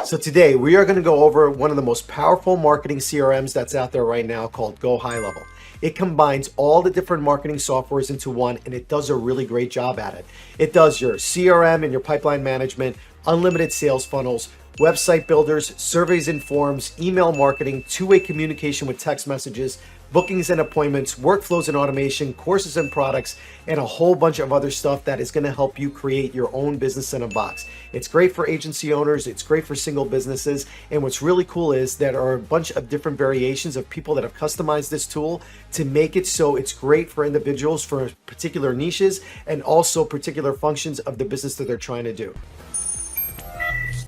So today we are going to go over one of the most powerful marketing CRMs that's out there right now called GoHighLevel. It combines all the different marketing softwares into one, and it does a really great job at it. It does your CRM and your pipeline management, unlimited sales funnels, website builders, surveys and forms, email marketing, two-way communication with text messages, bookings and appointments, workflows and automation, courses and products, and a whole bunch of other stuff that is going to help you create your own business in a box. It's great for agency owners, it's great for single businesses, and what's really cool is there are a bunch of different variations of people that have customized this tool to make it so it's great for individuals for particular niches and also particular functions of the business that they're trying to do.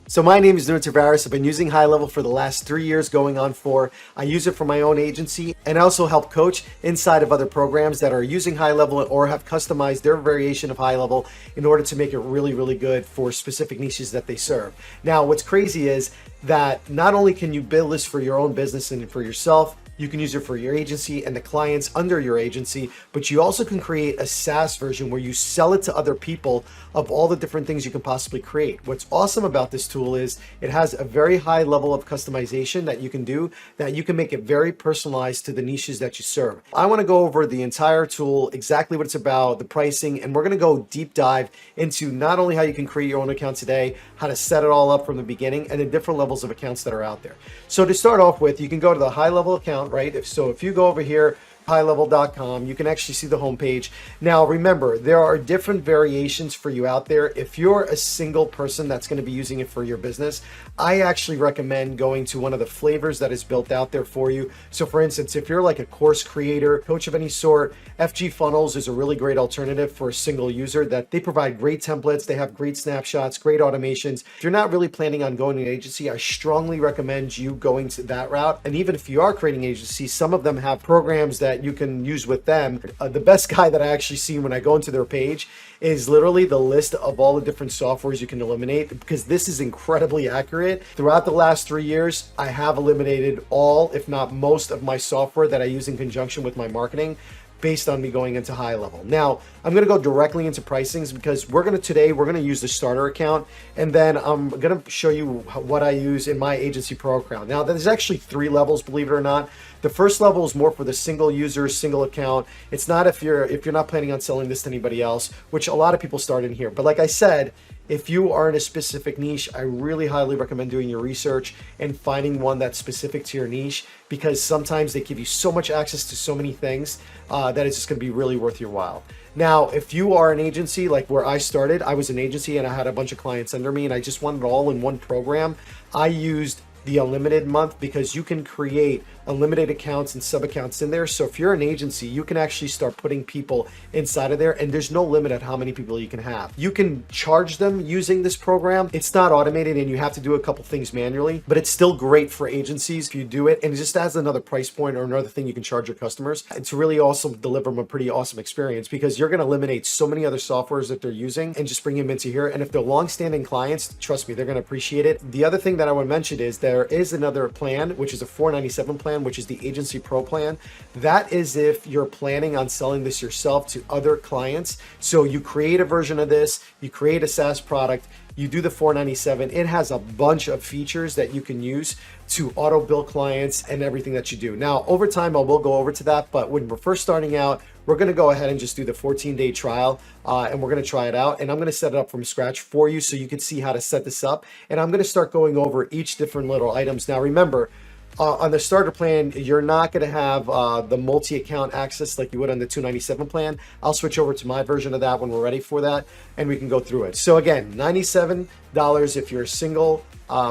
So my name is Nuno Tavares. I've been using HighLevel for the last 3 years, going on 4. I use it for my own agency and I also help coach inside of other programs that are using HighLevel or have customized their variation of HighLevel in order to make it really, really good for specific niches that they serve. Now, what's crazy is that not only can you build this for your own business and for yourself, you can use it for your agency and the clients under your agency, but you also can create a SaaS version where you sell it to other people of all the different things you can possibly create. What's awesome about this tool is it has a very high level of customization that you can do, that you can make it very personalized to the niches that you serve. I want to go over the entire tool, exactly what it's about, the pricing, and we're going to go deep dive into not only how you can create your own account today, how to set it all up from the beginning, and the different levels of accounts that are out there. So to start off with, you can go to the HighLevel account, right? If you go over here, highlevel.com, you can actually see the homepage. Now, remember, there are different variations for you out there. If you're a single person that's going to be using it for your business, I actually recommend going to one of the flavors that is built out there for you. So for instance, if you're like a course creator, coach of any sort, FG Funnels is a really great alternative for a single user that they provide great templates. They have great snapshots, great automations. If you're not really planning on going to an agency, I strongly recommend you going to that route. And even if you are creating an agency, some of them have programs that you can use with them. The best guy that I actually see when I go into their page is literally the list of all the different softwares you can eliminate, because this is incredibly accurate. Throughout the last 3 years, I have eliminated all, if not most, of my software that I use in conjunction with my marketing based on me going into HighLevel. Now, I'm going to go directly into pricings because today we're going to use the starter account, and then I'm going to show you what I use in my agency pro account. Now, there's actually 3 levels, believe it or not. The first level is more for the single user, single account. It's not if you're not planning on selling this to anybody else, which a lot of people start in here. But like I said, if you are in a specific niche, I really highly recommend doing your research and finding one that's specific to your niche, because sometimes they give you so much access to so many things that it's just going to be really worth your while. Now, if you are an agency like where I started, I was an agency and I had a bunch of clients under me and I just wanted it all in one program. I used the unlimited month because you can create unlimited accounts and sub accounts in there. So if you're an agency, you can actually start putting people inside of there, and there's no limit at how many people you can have. You can charge them using this program. It's not automated and you have to do a couple things manually, but it's still great for agencies if you do it. And it just adds another price point or another thing you can charge your customers. It's really also deliver them a pretty awesome experience, because you're going to eliminate so many other softwares that they're using and just bring them into here. And if they're long-standing clients, trust me, they're going to appreciate it. The other thing that I want to mention is there is another plan, which is a $497 plan, which is the Agency Pro plan. That is if you're planning on selling this yourself to other clients. So you create a version of this, you create a SaaS product, you do the $497. It has a bunch of features that you can use to auto bill clients and everything that you do. Now, over time, I will go over to that, but when we're first starting out, we're going to go ahead and just do the 14-day trial, and we're going to try it out. And I'm going to set it up from scratch for you so you can see how to set this up. And I'm going to start going over each different little items. Now, remember, on the starter plan, you're not going to have the multi-account access like you would on the $297 plan. I'll switch over to my version of that when we're ready for that, and we can go through it. So again, $97 if you're a single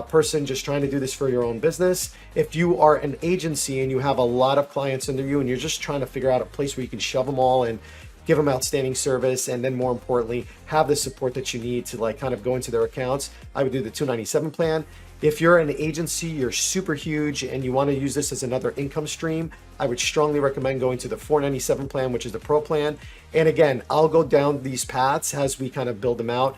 person just trying to do this for your own business. If you are an agency and you have a lot of clients under you and you're just trying to figure out a place where you can shove them all and give them outstanding service, and then more importantly, have the support that you need to like kind of go into their accounts, I would do the $297 plan. If you're an agency, you're super huge and you want to use this as another income stream, I would strongly recommend going to the $497 plan, which is the Pro plan. And again, I'll go down these paths as we kind of build them out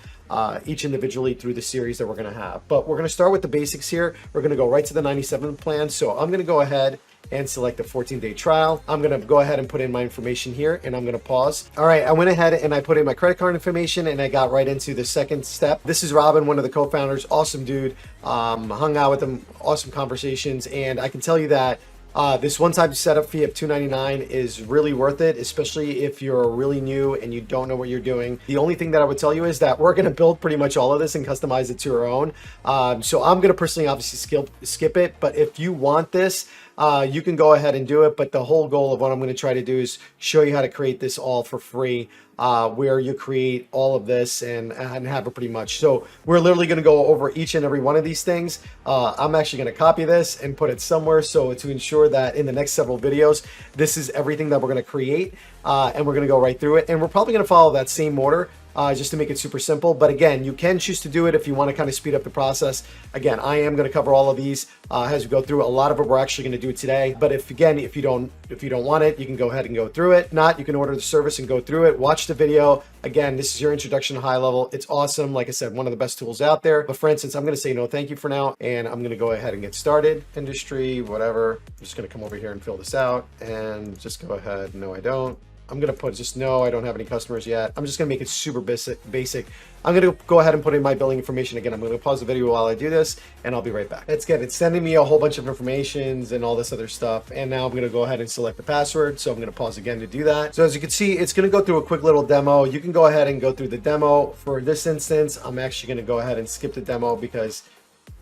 each individually through the series that we're going to have. But we're going to start with the basics here. We're going to go right to the $97 plan. So I'm going to go ahead and select the 14-day trial. I'm gonna go ahead and put in my information here, and I'm gonna pause. All right, I went ahead and I put in my credit card information, and I got right into the second step. This is Robin, one of the co-founders, awesome dude. Hung out with him, awesome conversations, and I can tell you that this one-time setup fee of $299 is really worth it, especially if you're really new and you don't know what you're doing. The only thing that I would tell you is that we're going to build pretty much all of this and customize it to our own. So I'm going to personally obviously skip it, but if you want this, you can go ahead and do it. But the whole goal of what I'm going to try to do is show you how to create this all for free, where you create all of this and have it pretty much. So we're literally going to go over each and every one of these things. I'm actually going to copy this and put it somewhere, so to ensure that in the next several videos, this is everything that we're going to create, and we're going to go right through it. And we're probably going to follow that same order, just to make it super simple. But again, you can choose to do it if you want to kind of speed up the process. Again, I am going to cover all of these as we go through. A lot of it we're actually going to do it today. But if you don't want it, you can go ahead and go through it. If not, you can order the service and go through it. Watch the video. Again, this is your introduction to high level. It's awesome. Like I said, one of the best tools out there. But for instance, I'm going to say no thank you for now, and I'm going to go ahead and get started. Industry, whatever. I'm just going to come over here and fill this out and just go ahead. No, I don't. I'm going to put just no, I don't have any customers yet. I'm just going to make it super basic. I'm going to go ahead and put in my billing information again. I'm going to pause the video while I do this, and I'll be right back. It's good. It's sending me a whole bunch of informations and all this other stuff. And now I'm going to go ahead and select the password. So I'm going to pause again to do that. So as you can see, it's going to go through a quick little demo. You can go ahead and go through the demo. For this instance, I'm actually going to go ahead and skip the demo because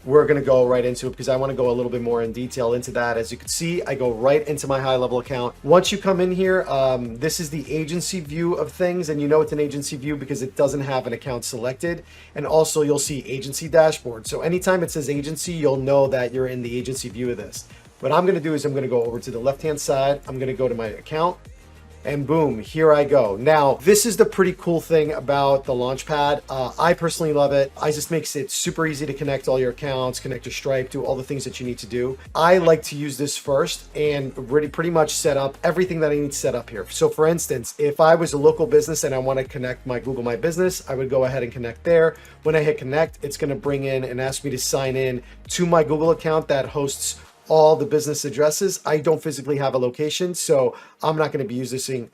we're going to go right into it, because I want to go a little bit more in detail into that. As you can see, I go right into my high level account. Once you come in here, this is the agency view of things, and you know it's an agency view because it doesn't have an account selected. And also you'll see agency dashboard. So anytime it says agency, you'll know that you're in the agency view of this. What I'm going to do is I'm going to go over to the left-hand side. I'm going to go to my account. And boom, here I go. Now, this is the pretty cool thing about the Launchpad. I personally love it. It just makes it super easy to connect all your accounts, connect your Stripe, do all the things that you need to do. I like to use this first and really pretty much set up everything that I need to set up here. So for instance, if I was a local business and I want to connect my Google My Business, I would go ahead and connect there. When I hit connect, it's going to bring in and ask me to sign in to my Google account that hosts all the business addresses. I don't physically have a location, so I'm not going to be using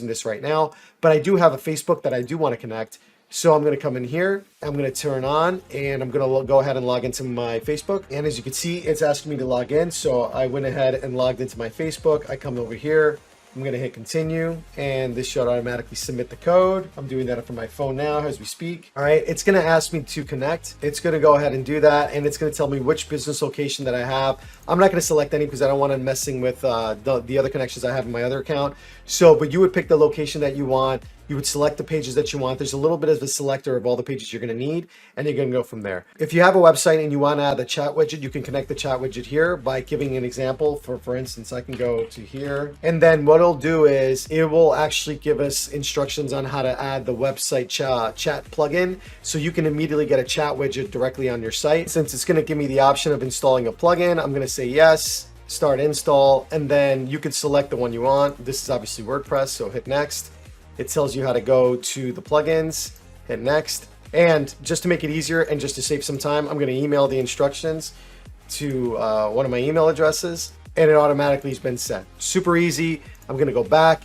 this right now, but I do have a Facebook that I do want to connect. So I'm going to come in here, I'm going to turn on, and I'm going to go ahead and log into my Facebook. And as you can see, it's asking me to log in. So I went ahead and logged into my Facebook. I come over here, I'm going to hit continue, and this should automatically submit the code. I'm doing that from my phone now as we speak. All right, it's going to ask me to connect. It's going to go ahead and do that, and it's going to tell me which business location that I have. I'm not going to select any because I don't want to messing with the other connections I have in my other account. So, but you would pick the location that you want. You would select the pages that you want. There's a little bit of a selector of all the pages you're going to need, and you're going to go from there. If you have a website and you want to add the chat widget, you can connect the chat widget here by giving an example. For instance, I can go to here, and then what it'll do is it will actually give us instructions on how to add the website chat plugin, so you can immediately get a chat widget directly on your site. Since it's going to give me the option of installing a plugin, I'm going to say yes, start install, and then you can select the one you want. This is obviously WordPress, so hit next. It tells you how to go to the plugins, hit next. And just to make it easier and just to save some time, I'm going to email the instructions to one of my email addresses, and it automatically has been set. Super easy. I'm going to go back.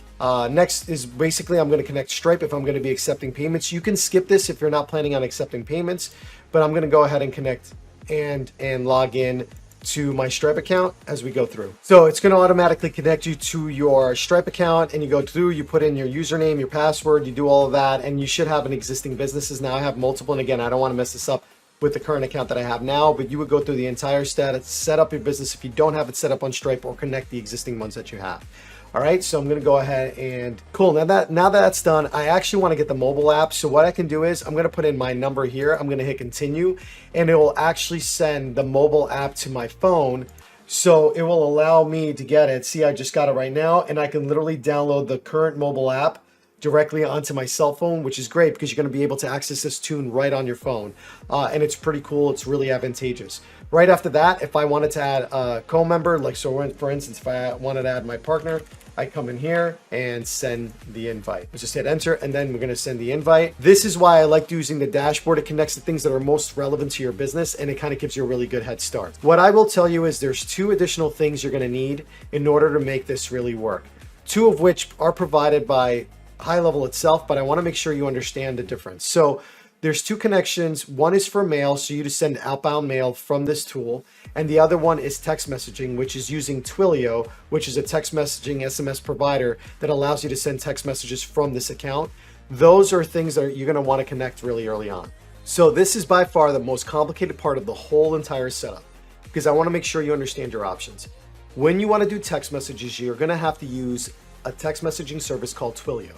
Next is basically I'm going to connect Stripe if I'm going to be accepting payments. You can skip this if you're not planning on accepting payments, but I'm going to go ahead and connect and log in to my Stripe account as we go through. So it's going to automatically connect you to your Stripe account, and you go through, you put in your username, your password, you do all of that, and you should have an existing businesses. Now I have multiple, and again, I don't want to mess this up with the current account that I have now, but you would go through the entire status, set up your business if you don't have it set up on Stripe, or connect the existing ones that you have. All right, so I'm going to go ahead and cool. Now that that's done, I actually want to get the mobile app. So what I can do is I'm going to put in my number here. I'm going to hit continue, and it will actually send the mobile app to my phone. So it will allow me to get it. See, I just got it right now, and I can literally download the current mobile app directly onto my cell phone, which is great because you're going to be able to access this tune right on your phone. And it's pretty cool. It's really advantageous. Right after that, if I wanted to add a co-member, like so for instance, if I wanted to add my partner, I come in here and send the invite. Just hit enter, and then we're going to send the invite. This is why I like using the dashboard. It connects the things that are most relevant to your business, and it kind of gives you a really good head start. What I will tell you is there's 2 additional things you're going to need in order to make this really work. 2 of which are provided by HighLevel itself, but I want to make sure you understand the difference. So there's 2 connections. One is for mail, so you just send outbound mail from this tool. And the other one is text messaging, which is using Twilio, which is a text messaging SMS provider that allows you to send text messages from this account. Those are things that you're going to want to connect really early on. So this is by far the most complicated part of the whole entire setup, because I want to make sure you understand your options. When you want to do text messages, you're going to have to use a text messaging service called Twilio.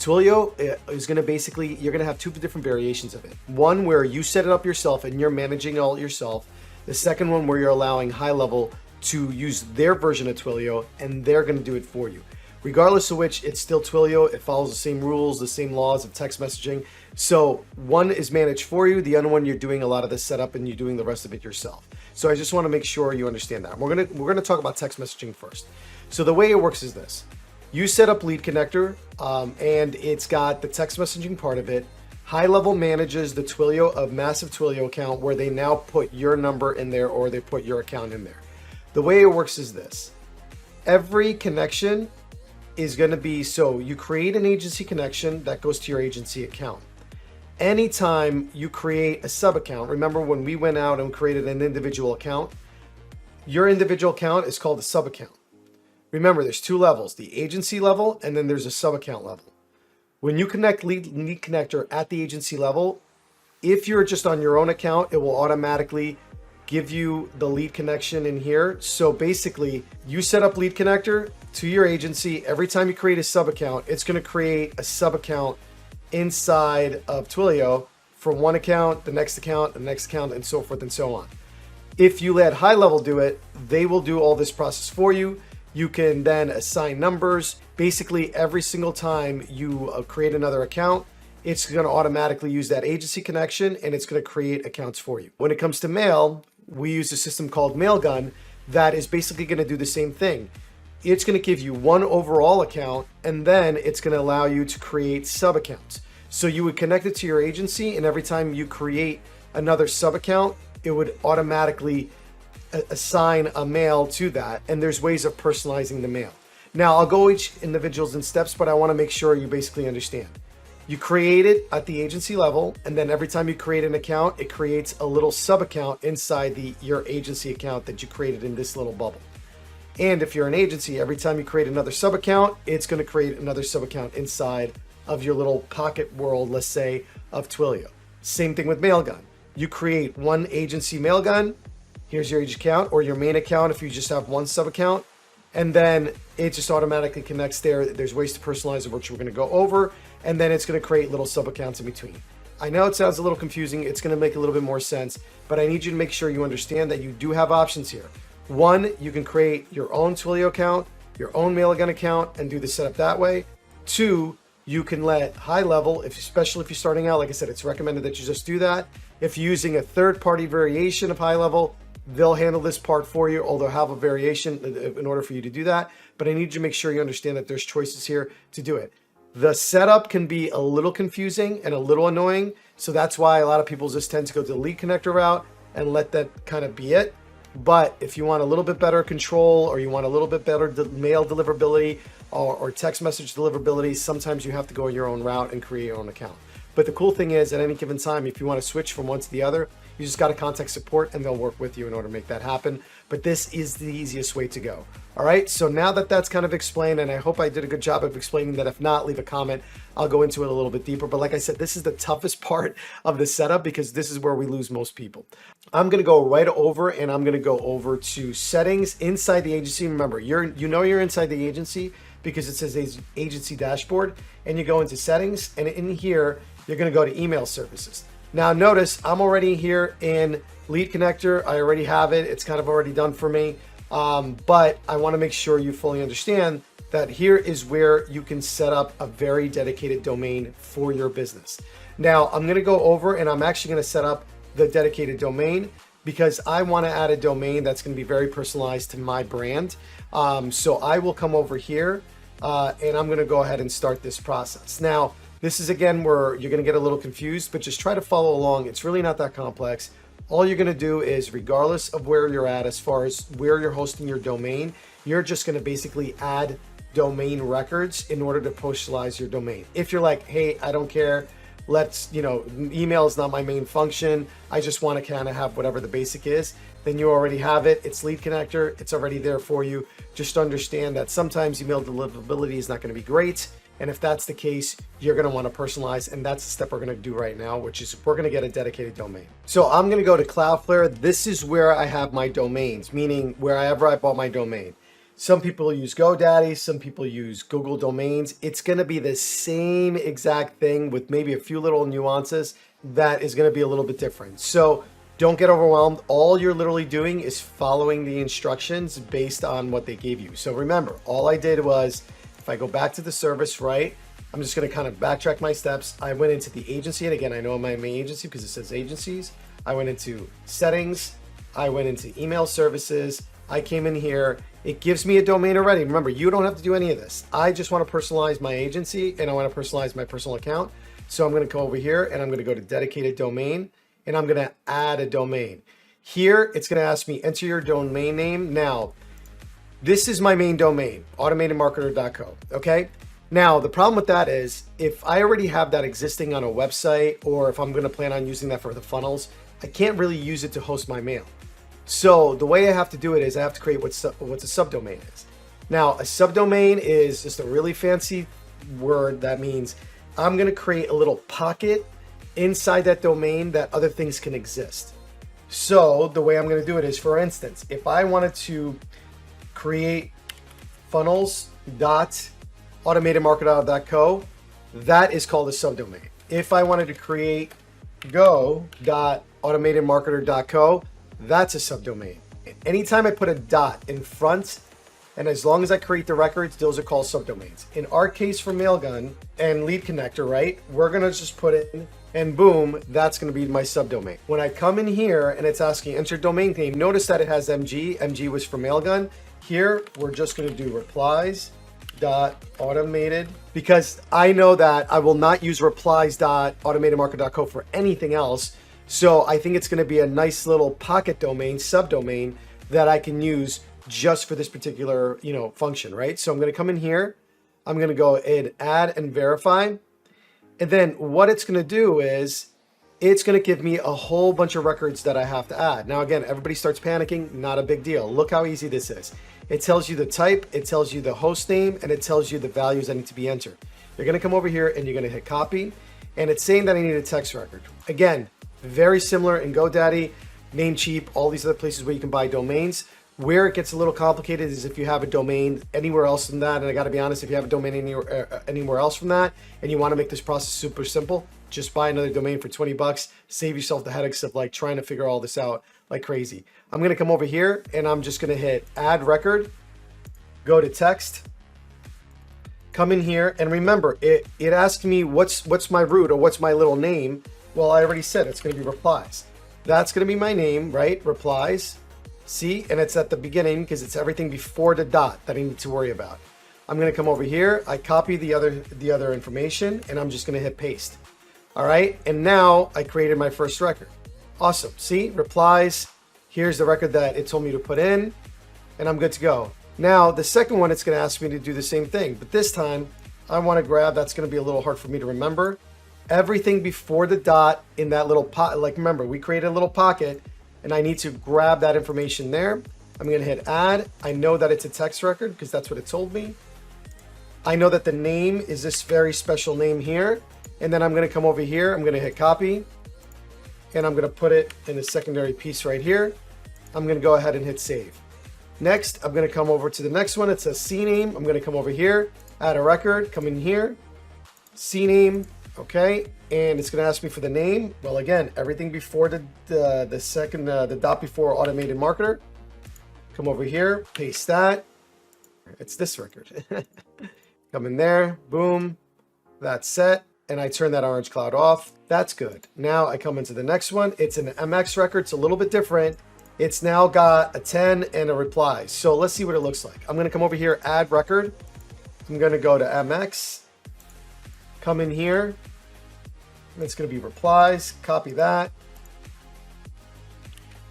Twilio is going to basically, you're going to have 2 different variations of it. One where you set it up yourself and you're managing it all yourself. The second one where you're allowing HighLevel to use their version of Twilio and they're going to do it for you. Regardless of which, it's still Twilio. It follows the same rules, the same laws of text messaging. So one is managed for you. The other one, you're doing a lot of the setup and you're doing the rest of it yourself. So I just want to make sure you understand that. We're going to talk about text messaging first. So the way it works is this. You set up leadconnector, and it's got the text messaging part of it. HighLevel manages the Twilio, a massive Twilio account where they now put your number in there or they put your account in there. The way it works is this. Every connection is going to be, so you create an agency connection that goes to your agency account. Anytime you create a sub account, remember when we went out and created an individual account, your individual account is called a sub account. Remember, there's 2 levels, the agency level, and then there's a sub-account level. When you connect lead connector at the agency level, if you're just on your own account, it will automatically give you the lead connection in here. So basically, you set up lead connector to your agency. Every time you create a sub-account, it's going to create a sub-account inside of Twilio for one account, the next account, and so forth and so on. If you let HighLevel do it, they will do all this process for you. You can then assign numbers. Basically, every single time you create another account, it's going to automatically use that agency connection and it's going to create accounts for you. When it comes to mail, we use a system called Mailgun that is basically going to do the same thing. It's going to give you one overall account and then it's going to allow you to create sub accounts. So you would connect it to your agency, and every time you create another sub account, it would automatically assign a mail to that, and there's ways of personalizing the mail. Now, I'll go each individuals in steps, but I want to make sure you basically understand. You create it at the agency level, and then every time you create an account, it creates a little sub account inside your agency account that you created in this little bubble. And if you're an agency, every time you create another sub account, it's going to create another sub account inside of your little pocket world, let's say, of Twilio. Same thing with Mailgun. You create one agency Mailgun. Here's your agent account or your main account if you just have one sub account, and then it just automatically connects there. There's ways to personalize it, which we're going to go over, and then it's going to create little sub accounts in between. I know it sounds a little confusing. It's going to make a little bit more sense, but I need you to make sure you understand that you do have options here. One, you can create your own Twilio account, your own Mailgun account, and do the setup that way. 2, you can let HighLevel, especially if you're starting out, like I said, it's recommended that you just do that. If you're using a third-party variation of HighLevel, they'll handle this part for you, or they'll have a variation in order for you to do that. But I need you to make sure you understand that there's choices here to do it. The setup can be a little confusing and a little annoying. So that's why a lot of people just tend to go to the lead connector route and let that kind of be it. But if you want a little bit better control, or you want a little bit better mail deliverability or text message deliverability, sometimes you have to go your own route and create your own account. But the cool thing is, at any given time, if you want to switch from one to the other, you just got to contact support and they'll work with you in order to make that happen. But this is the easiest way to go. All right. So now that that's kind of explained, and I hope I did a good job of explaining that. If not, leave a comment. I'll go into it a little bit deeper. But like I said, this is the toughest part of the setup because this is where we lose most people. I'm going to go right over, and I'm going to go over to settings inside the agency. Remember, you're inside the agency because it says agency dashboard, and you go into settings, and in here, you're going to go to email services. Now notice I'm already here in lead connector. I already have it. It's kind of already done for me. But I want to make sure you fully understand that here is where you can set up a very dedicated domain for your business. Now, I'm going to go over and I'm actually going to set up the dedicated domain because I want to add a domain that's going to be very personalized to my brand. So I will come over here and I'm going to go ahead and start this process. Now, this is again where you're going to get a little confused, but just try to follow along. It's really not that complex. All you're going to do is, regardless of where you're at, as far as where you're hosting your domain, you're just going to basically add domain records in order to personalize your domain. If you're like, hey, I don't care, email is not my main function, I just want to kind of have whatever the basic is, then you already have it. It's Lead Connector. It's already there for you. Just understand that sometimes email deliverability is not going to be great. And if that's the case, you're going to want to personalize. And that's the step we're going to do right now, which is we're going to get a dedicated domain. So I'm going to go to Cloudflare. This is where I have my domains, meaning wherever I bought my domain. Some people use GoDaddy, some people use Google Domains. It's going to be the same exact thing with maybe a few little nuances that is going to be a little bit different. So don't get overwhelmed. All you're literally doing is following the instructions based on what they gave you. So remember, all I did was, if I go back to the service, right, I'm just going to kind of backtrack my steps. I went into the agency, and again, I know my main agency because it says agencies. I went into settings. I went into email services. I came in here. It gives me a domain already. Remember, you don't have to do any of this. I just want to personalize my agency and I want to personalize my personal account. So I'm going to go over here and I'm going to go to dedicated domain and I'm going to add a domain. Here, it's going to ask me enter your domain name. Now, this is my main domain, automatedmarketer.co. Okay. Now, the problem with that is if I already have that existing on a website, or if I'm going to plan on using that for the funnels, I can't really use it to host my mail. So the way I have to do it is I have to create what a subdomain is. Now, a subdomain is just a really fancy word that means I'm going to create a little pocket inside that domain that other things can exist. So the way I'm going to do it is, for instance, if I wanted to create funnels.automatedmarketer.co, that is called a subdomain. If I wanted to create go.automatedmarketer.co, that's a subdomain. Anytime I put a dot in front, and as long as I create the records, those are called subdomains. In our case for Mailgun and Lead Connector, right, we're going to just put it in, and boom, that's going to be my subdomain. When I come in here and it's asking enter domain name, notice that it has MG. MG was for Mailgun. Here, we're just going to do replies.automated, because I know that I will not use replies.automatedmarketer.co for anything else. So I think it's going to be a nice little pocket domain, subdomain that I can use just for this particular, function, right? So I'm going to come in here. I'm going to go and add and verify. And then what it's going to do is it's going to give me a whole bunch of records that I have to add. Now, again, everybody starts panicking. Not a big deal. Look how easy this is. It tells you the type, it tells you the host name, and it tells you the values that need to be entered. You're going to come over here and you're going to hit copy. And it's saying that I need a text record. Again, very similar in GoDaddy, Namecheap, all these other places where you can buy domains. Where it gets a little complicated is if you have a domain anywhere else than that. And I got to be honest, if you have a domain anywhere else from that and you want to make this process super simple, just buy another domain for 20 bucks. Save yourself the headaches of like trying to figure all this out like crazy. I'm going to come over here and I'm just going to hit add record, go to text, come in here. And remember, it asked me what's my root or what's my little name. Well, I already said it's going to be replies. That's going to be my name, right? Replies. See, and it's at the beginning because it's everything before the dot that I need to worry about. I'm going to come over here. I copy the other information and I'm just going to hit paste. All right. And now I created my first record. Awesome. See, replies. Here's the record that it told me to put in and I'm good to go. Now, the second one, it's going to ask me to do the same thing, but this time I want to grab, that's going to be a little hard for me to remember, everything before the dot in that little pot. Like, remember, we created a little pocket and I need to grab that information there. I'm going to hit add. I know that it's a text record because that's what it told me. I know that the name is this very special name here. And then I'm going to come over here. I'm going to hit copy and I'm going to put it in the secondary piece right here. I'm going to go ahead and hit save. Next, I'm going to come over to the next one. It says CNAME. I'm going to come over here, add a record, come in here, CNAME. Okay, and it's going to ask me for the name. Well, again, everything before the dot before automated marketer. Come over here, paste that. It's this record. Come in there, boom, that's set. And I turn that orange cloud off. That's good. Now I come into the next one. It's an MX record. It's a little bit different. It's now got a 10 and a reply. So let's see what it looks like. I'm going to come over here, add record. I'm going to go to MX. Come in here. It's going to be replies. Copy that.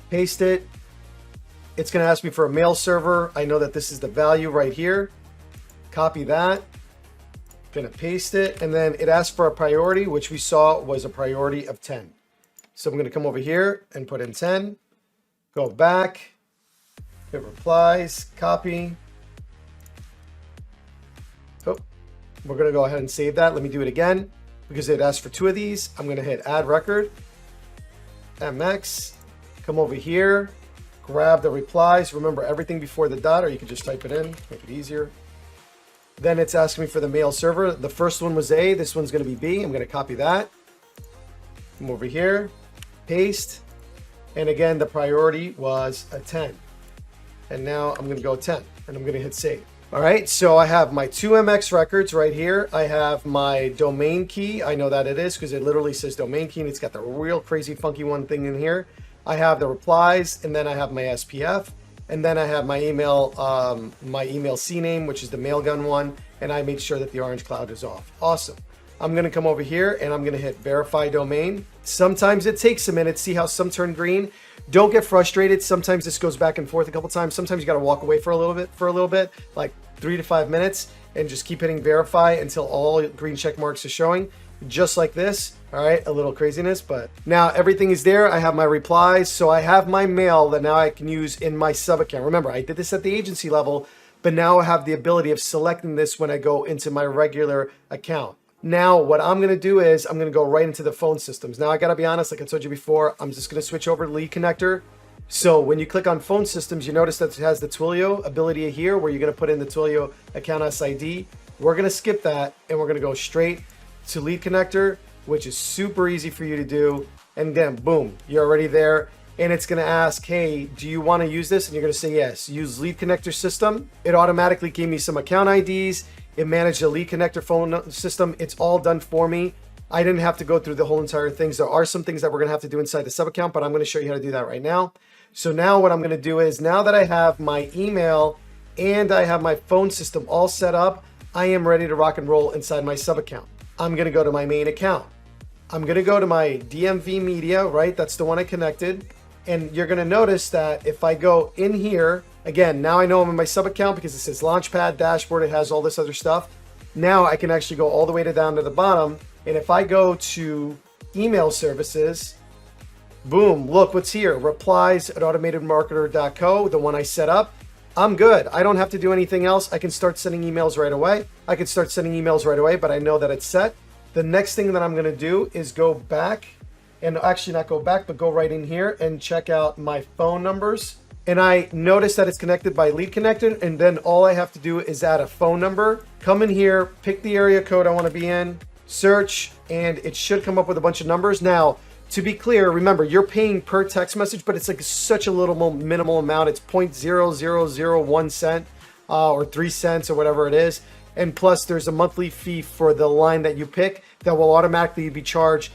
Paste it. It's going to ask me for a mail server. I know that this is the value right here. Copy that. Going to paste it, and then it asks for a priority, which we saw was a priority of 10. So I'm going to come over here and put in 10, go back, hit replies, copy. Oh, we're going to go ahead and save that. Let me do it again because it asked for 2 of these. I'm going to hit add record, MX, come over here, grab the replies. Remember everything before the dot, or you can just type it in, make it easier. Then it's asking me for the mail server. The first one was A, this one's going to be B. I'm going to copy that. Come over here, paste. And again, the priority was a 10. And now I'm going to go 10 and I'm going to hit save. All right, so I have my 2 MX records right here. I have my domain key. I know that it is because it literally says domain key and it's got the real crazy funky one thing in here. I have the replies, and then I have my SPF. And then I have my email CNAME, which is the Mailgun one, and I made sure that the orange cloud is off. Awesome. I'm going to come over here and I'm going to hit verify domain. Sometimes it takes a minute. See how some turn green? Don't get frustrated. Sometimes this goes back and forth a couple times. Sometimes you got to walk away for a little bit, like 3 to 5 minutes, and just keep hitting verify until all green check marks are showing, just like this. All right, a little craziness, but now everything is there. I have my replies, so I have my mail that now I can use in my sub account. Remember, I did this at the agency level, but now I have the ability of selecting this when I go into my regular account. Now, what I'm going to do is I'm going to go right into the phone systems. Now, I got to be honest, like I told you before, I'm just going to switch over to lead connector. So when you click on phone systems, you notice that it has the Twilio ability here where you're going to put in the Twilio account SID. We're going to skip that and we're going to go straight to lead connector, which is super easy for you to do. And then boom, you're already there. And it's going to ask, hey, do you want to use this? And you're going to say yes. Use lead connector system. It automatically gave me some account IDs. It managed the lead connector phone system. It's all done for me. I didn't have to go through the whole entire things. There are some things that we're going to have to do inside the sub account, but I'm going to show you how to do that right now. So now what I'm going to do is, now that I have my email and I have my phone system all set up, I am ready to rock and roll inside my sub account. I'm going to go to my main account. I'm going to go to my DMV media, right? That's the one I connected. And you're going to notice that if I go in here, again, now I know I'm in my sub account because it says Launchpad dashboard. It has all this other stuff. Now I can actually go all the way down to the bottom. And if I go to email services, boom, look what's here. Replies at automatedmarketer.co, the one I set up. I'm good. I don't have to do anything else. I can start sending emails right away. But I know that it's set. The next thing that I'm going to do is go back, and actually not go back, but go right in here and check out my phone numbers. And I notice that it's connected by lead connector. And then all I have to do is add a phone number, come in here, pick the area code I want to be in, search, and it should come up with a bunch of numbers. Now, to be clear, remember, you're paying per text message, but it's like such a little minimal amount. It's 0.0001 cent or 3 cents or whatever it is. And plus there's a monthly fee for the line that you pick that will automatically be charged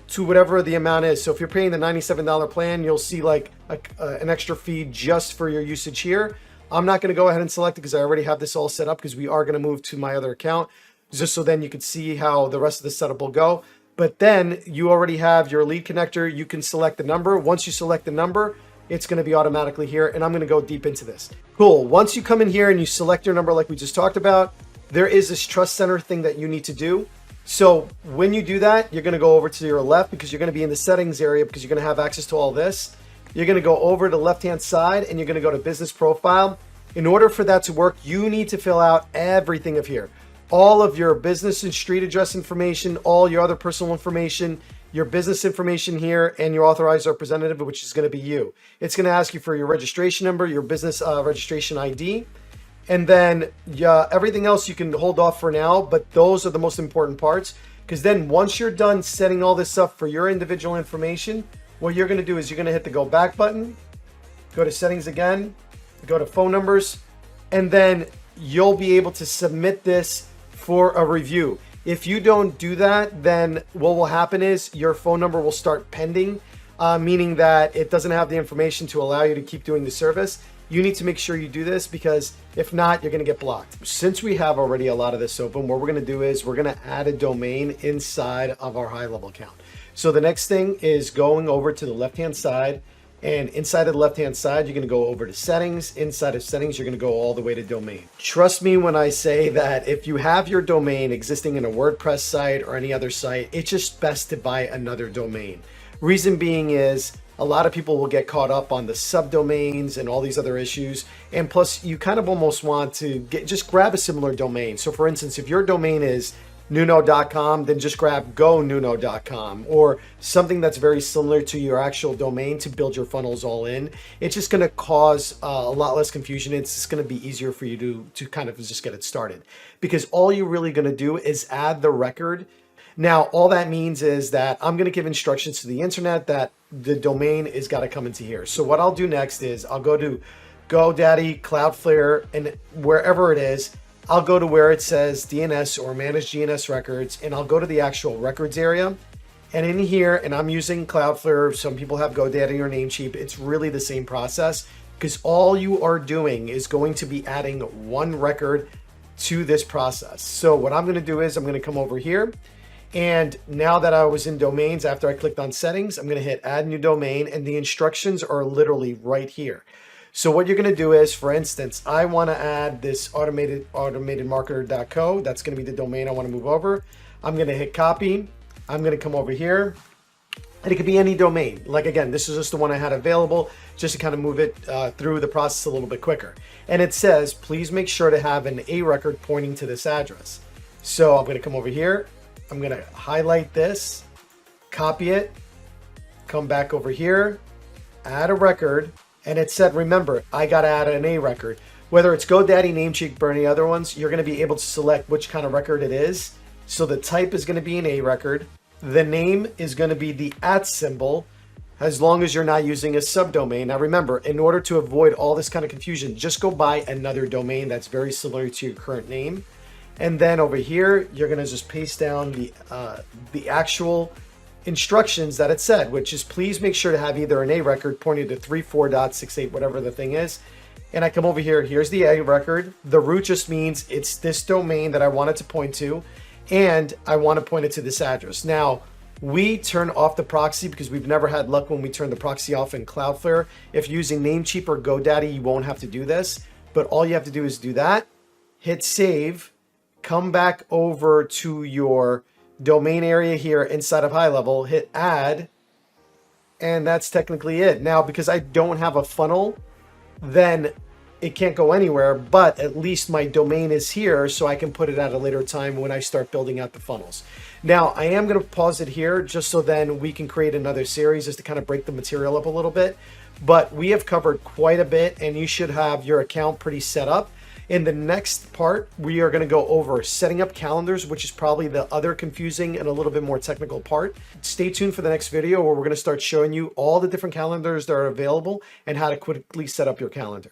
to whatever the amount is. So if you're paying the $97 plan, you'll see like an extra fee just for your usage here. I'm not going to go ahead and select it because I already have this all set up, because we are going to move to my other account, just so then you can see how the rest of the setup will go. But then you already have your lead connector. You can select the number. Once you select the number, it's going to be automatically here. And I'm going to go deep into this. Cool. Once you come in here and you select your number like we just talked about, there is this trust center thing that you need to do. So when you do that, you're going to go over to your left, because you're going to be in the settings area, because you're going to have access to all this. You're going to go over to the left-hand side and you're going to go to business profile. In order for that to work, you need to fill out everything of here. All of your business and street address information, all your other personal information, your business information here, and your authorized representative, which is going to be you. It's going to ask you for your registration number, your business registration ID, and then everything else you can hold off for now, but those are the most important parts, because then once you're done setting all this up for your individual information, what you're going to do is you're going to hit the go back button, go to settings again, go to phone numbers, and then you'll be able to submit this for a review. If you don't do that, then what will happen is your phone number will start pending, meaning that it doesn't have the information to allow you to keep doing the service. You need to make sure you do this, because if not, you're going to get blocked. Since we have already a lot of this open, what we're going to do is we're going to add a domain inside of our HighLevel account. So the next thing is going over to the left-hand side, and inside of the left-hand side, you're going to go over to settings. Inside of settings, you're going to go all the way to domain. Trust me when I say that if you have your domain existing in a WordPress site or any other site, it's just best to buy another domain. Reason being is a lot of people will get caught up on the subdomains and all these other issues. And plus, you kind of almost want to just grab a similar domain. So for instance, if your domain is nuno.com, then just grab gonuno.com or something that's very similar to your actual domain to build your funnels all in. It's just going to cause a lot less confusion. It's just going to be easier for you to kind of just get it started, because all you're really going to do is add the record. Now, all that means is that I'm going to give instructions to the internet that the domain is got to come into here. So what I'll do next is I'll go to GoDaddy, Cloudflare, and wherever it is, I'll go to where it says DNS or Manage DNS Records, and I'll go to the actual records area. And in here, and I'm using Cloudflare, some people have GoDaddy or Namecheap, it's really the same process, because all you are doing is going to be adding one record to this process. So what I'm going to do is I'm going to come over here. And now that I was in domains, after I clicked on settings, I'm going to hit add new domain, and the instructions are literally right here. So what you're going to do is, for instance, I want to add this automatedmarketer.co. That's going to be the domain I want to move over. I'm going to hit copy. I'm going to come over here, and it could be any domain. Like again, this is just the one I had available, just to kind of move it through the process a little bit quicker. And it says, please make sure to have an A record pointing to this address. So I'm going to come over here. I'm going to highlight this, copy it, come back over here, add a record, and it said, remember, I got to add an A record. Whether it's GoDaddy, Namecheap, or any other ones, you're going to be able to select which kind of record it is. So the type is going to be an A record. The name is going to be the @ symbol, as long as you're not using a subdomain. Now remember, in order to avoid all this kind of confusion, just go buy another domain that's very similar to your current name. And then over here, you're going to just paste down the actual instructions that it said, which is please make sure to have either an A record pointing to 34.68, whatever the thing is. And I come over here, here's the A record. The root just means it's this domain that I want it to point to, and I want to point it to this address. Now, we turn off the proxy because we've never had luck when we turn the proxy off in Cloudflare. If you're using Namecheap or GoDaddy, you won't have to do this, but all you have to do is do that, hit save, come back over to your domain area here inside of HighLevel, hit add, and that's technically it. Now, because I don't have a funnel, then it can't go anywhere, but at least my domain is here, so I can put it at a later time when I start building out the funnels. Now, I am going to pause it here just so then we can create another series just to kind of break the material up a little bit. But we have covered quite a bit, and you should have your account pretty set up. In the next part, we are going to go over setting up calendars, which is probably the other confusing and a little bit more technical part. Stay tuned for the next video where we're going to start showing you all the different calendars that are available and how to quickly set up your calendar.